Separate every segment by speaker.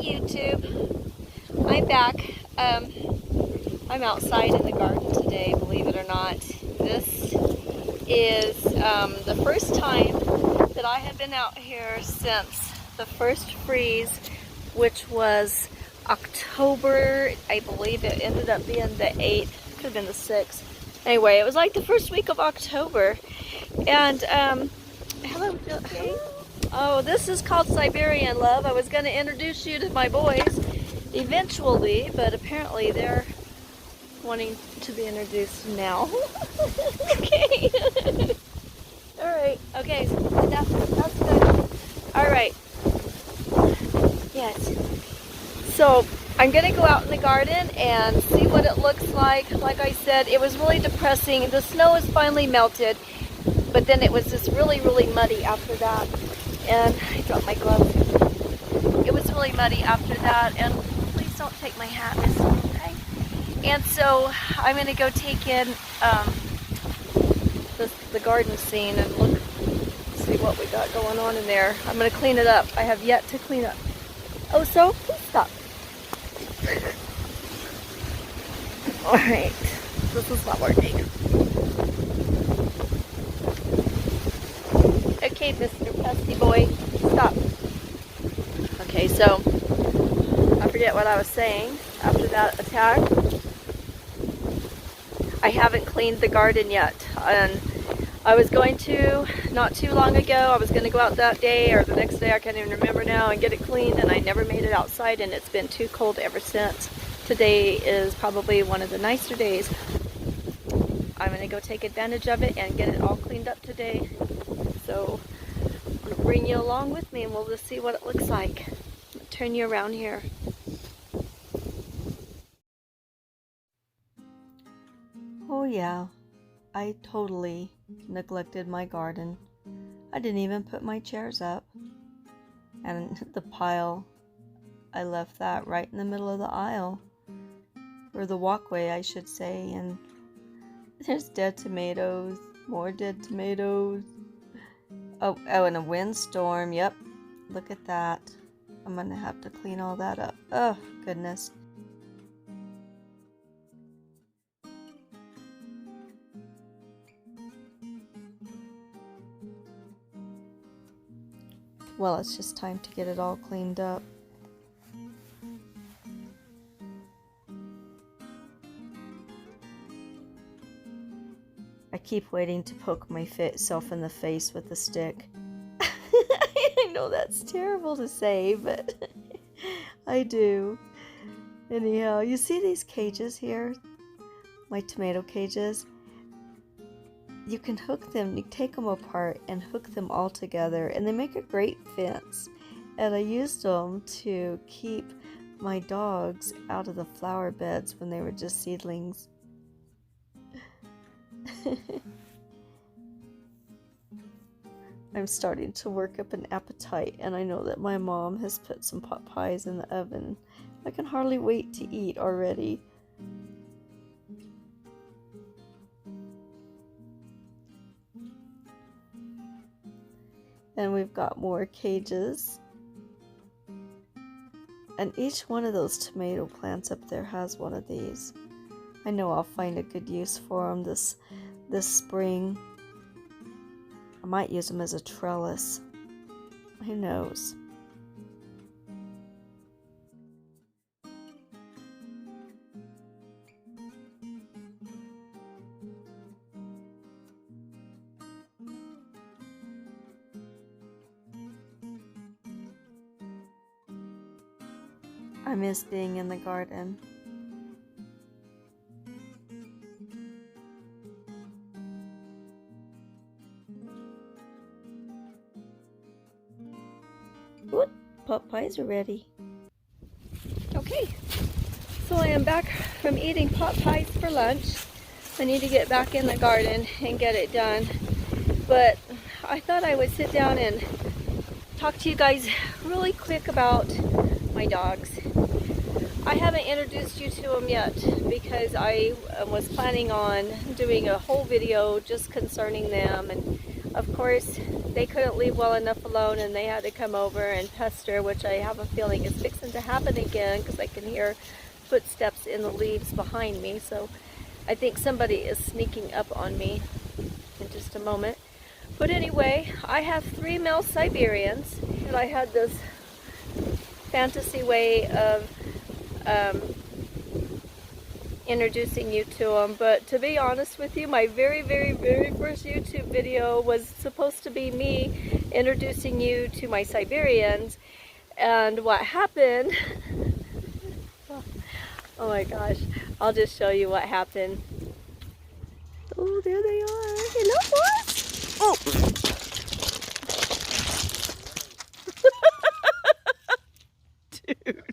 Speaker 1: YouTube. I'm back. I'm outside in the garden today, believe it or not. This is the first time that I have been out here since the first freeze, which was October. I believe it ended up being the 8th, could have been the 6th. Anyway, it was like the first week of October. And hello, okay. Oh, this is called Siberian Love. I was going to introduce you to my boys eventually, but apparently they're wanting to be introduced now. Okay. Alright, okay, that's good. Alright. Yes. So, I'm going to go out in the garden and see what it looks like. Like I said, it was really depressing. The snow has finally melted, but then it was just really, really muddy after that. And I dropped my gloves. It was really muddy after that, and please don't take my hat, miss, okay? And so I'm going to go take in the garden scene and look, see what we got going on in there. I'm going to clean it up. I have yet to clean up. Oh, so please stop. Alright, this is not working. Okay, Mr. Pesky Boy, stop. Okay, so I forget what I was saying after that attack. I haven't cleaned the garden yet, and I was going to, not too long ago, I was going to go out that day or the next day, I can't even remember now, and get it cleaned, and I never made it outside, and it's been too cold ever since. Today is probably one of the nicer days. I'm going to go take advantage of it and get it all cleaned up today. So I'm going to bring you along with me and we'll just see what it looks like. I'll turn you around here. Oh yeah, I totally neglected my garden. I didn't even put my chairs up. And the pile, I left that right in the middle of the aisle. Or the walkway, I should say. And there's dead tomatoes, more dead tomatoes. Oh, and a windstorm, yep. Look at that. I'm gonna have to clean all that up. Oh, goodness. Well, it's just time to get it all cleaned up. I keep waiting to poke myself in the face with a stick. I know that's terrible to say, but I do. Anyhow, you see these cages here? My tomato cages? You can hook them, you take them apart and hook them all together, and they make a great fence. And I used them to keep my dogs out of the flower beds when they were just seedlings. I'm starting to work up an appetite, and I know that my mom has put some pot pies in the oven. I can hardly wait to eat already. And we've got more cages. And each one of those tomato plants up there has one of these. I know I'll find a good use for them this spring. I might use them as a trellis. Who knows? I miss being in the garden. Whoop, pot pies are ready. Okay, so I am back from eating pot pies for lunch. I need to get back in the garden and get it done. But I thought I would sit down and talk to you guys really quick about my dogs. I haven't introduced you to them yet because I was planning on doing a whole video just concerning them, and Of course, they couldn't leave well enough alone and they had to come over and pester, which I have a feeling is fixing to happen again because I can hear footsteps in the leaves behind me. So I think somebody is sneaking up on me in just a moment. But anyway, I have 3 male Siberians, and I had this fantasy way of introducing you to them. But to be honest with you, my very first YouTube video was supposed to be me introducing you to my Siberians. And what happened, oh my gosh, I'll just show you what happened. Oh, there they are. Hello, boys. Oh. Dude.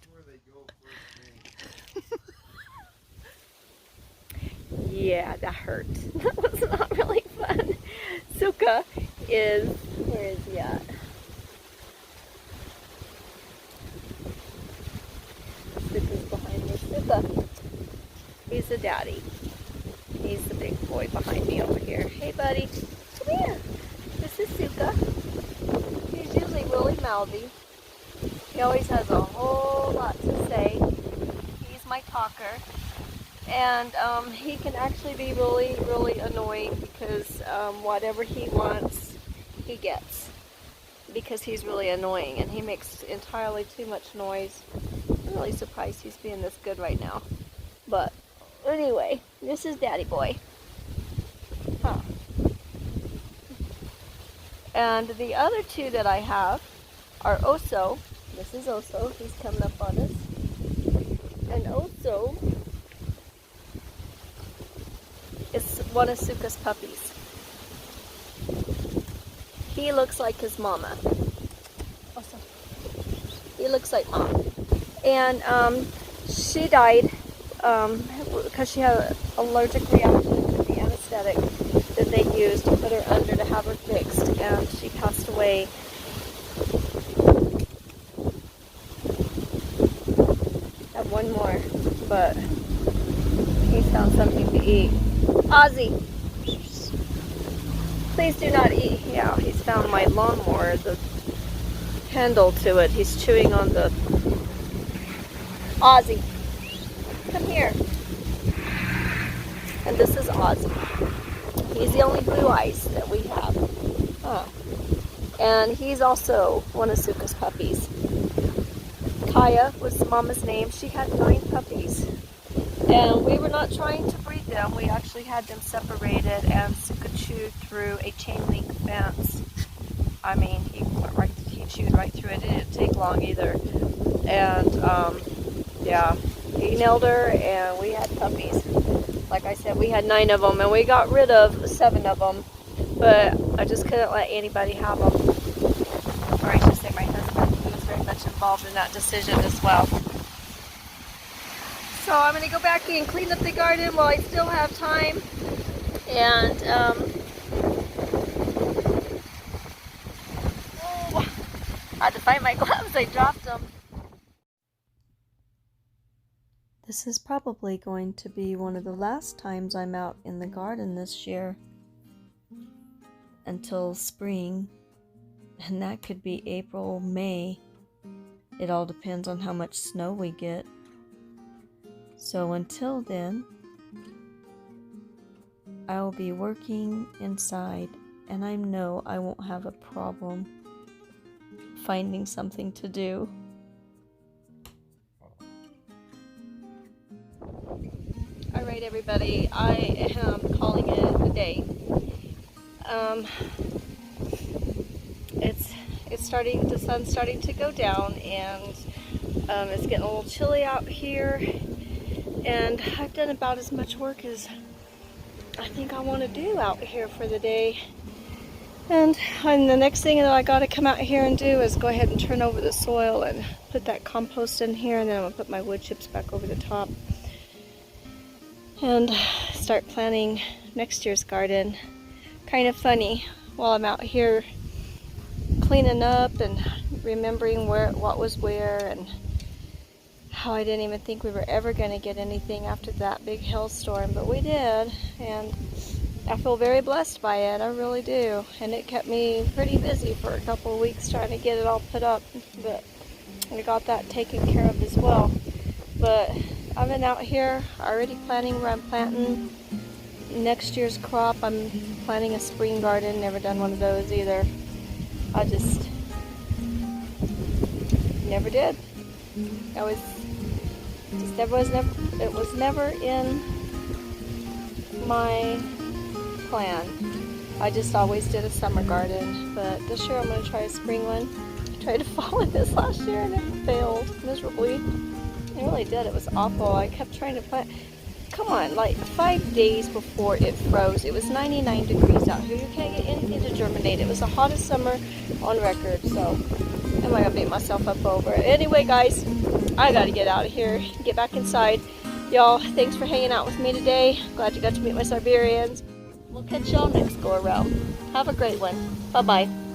Speaker 1: Yeah, that hurt. That was not really fun. Suka is, where is he at? Suka's behind me. Suka. He's the daddy. He's the big boy behind me over here. Hey, buddy. Come here. This is Suka. He's usually really mouthy. He always has a whole lot to say. He's my talker. And he can actually be really annoying because whatever he wants, he gets. Because he's really annoying and he makes entirely too much noise. I'm really surprised he's being this good right now. But anyway, this is Daddy Boy. Huh. And the other 2 that I have are Oso. This is Oso. He's coming up on us. And Oso is one of Suka's puppies. He looks like his mama. Oso. He looks like mom. And she died because she had an allergic reaction to the anesthetic that they used to put her under to have her fixed, and she passed away. I have one more, but he found something to eat. Ozzy, please do not eat. Yeah, he's found my lawnmower, the handle to it. He's chewing on the... Ozzy, come here. And this is Ozzy. He's the only blue eyes that we have. Huh. And he's also one of Suka's puppies. Kaya was Mama's name. She had 9 puppies. And we were not trying to breed them. We actually had them separated, and Suka chewed through a chain link fence. I mean, he chewed right through it. It didn't take long either. And yeah, he nailed her, and we had puppies. Like I said, we had 9 of them, and we got rid of 7 of them. But I just couldn't let anybody have them. Or I should say my husband. He was very much involved in that decision as well. So I'm going to go back and clean up the garden while I still have time. And I had to find my gloves. I dropped them. This is probably going to be one of the last times I'm out in the garden this year. Until spring. And that could be April, May. It all depends on how much snow we get. So until then, I will be working inside, and I know I won't have a problem finding something to do. Alright everybody, I am calling it a day. The sun's starting to go down, and it's getting a little chilly out here. And I've done about as much work as I think I want to do out here for the day. And the next thing that I got to come out here and do is go ahead and turn over the soil and put that compost in here, and then I'm going to put my wood chips back over the top. And start planting next year's garden. Kind of funny, while I'm out here cleaning up and remembering what was where, and how I didn't even think we were ever going to get anything after that big hailstorm, but we did. And I feel very blessed by it, I really do. And it kept me pretty busy for a couple of weeks trying to get it all put up, but I got that taken care of as well. But I've been out here already planning where I'm planting next year's crop. I'm planting a spring garden, never done one of those either. I just never did. I was just it was never in my plan. I just always did a summer garden, but this year I'm going to try a spring one. I tried to fall in this last year and it failed miserably. It really did. It was awful. I kept trying to plant. Come on, like 5 days before it froze, it was 99 degrees out here. You can't get anything to germinate. It was the hottest summer on record, so I'm not gonna beat myself up over it. Anyway, guys, I gotta get out of here, get back inside. Y'all, thanks for hanging out with me today. Glad you got to meet my Siberians. We'll catch y'all next go around. Have a great one. Bye-bye.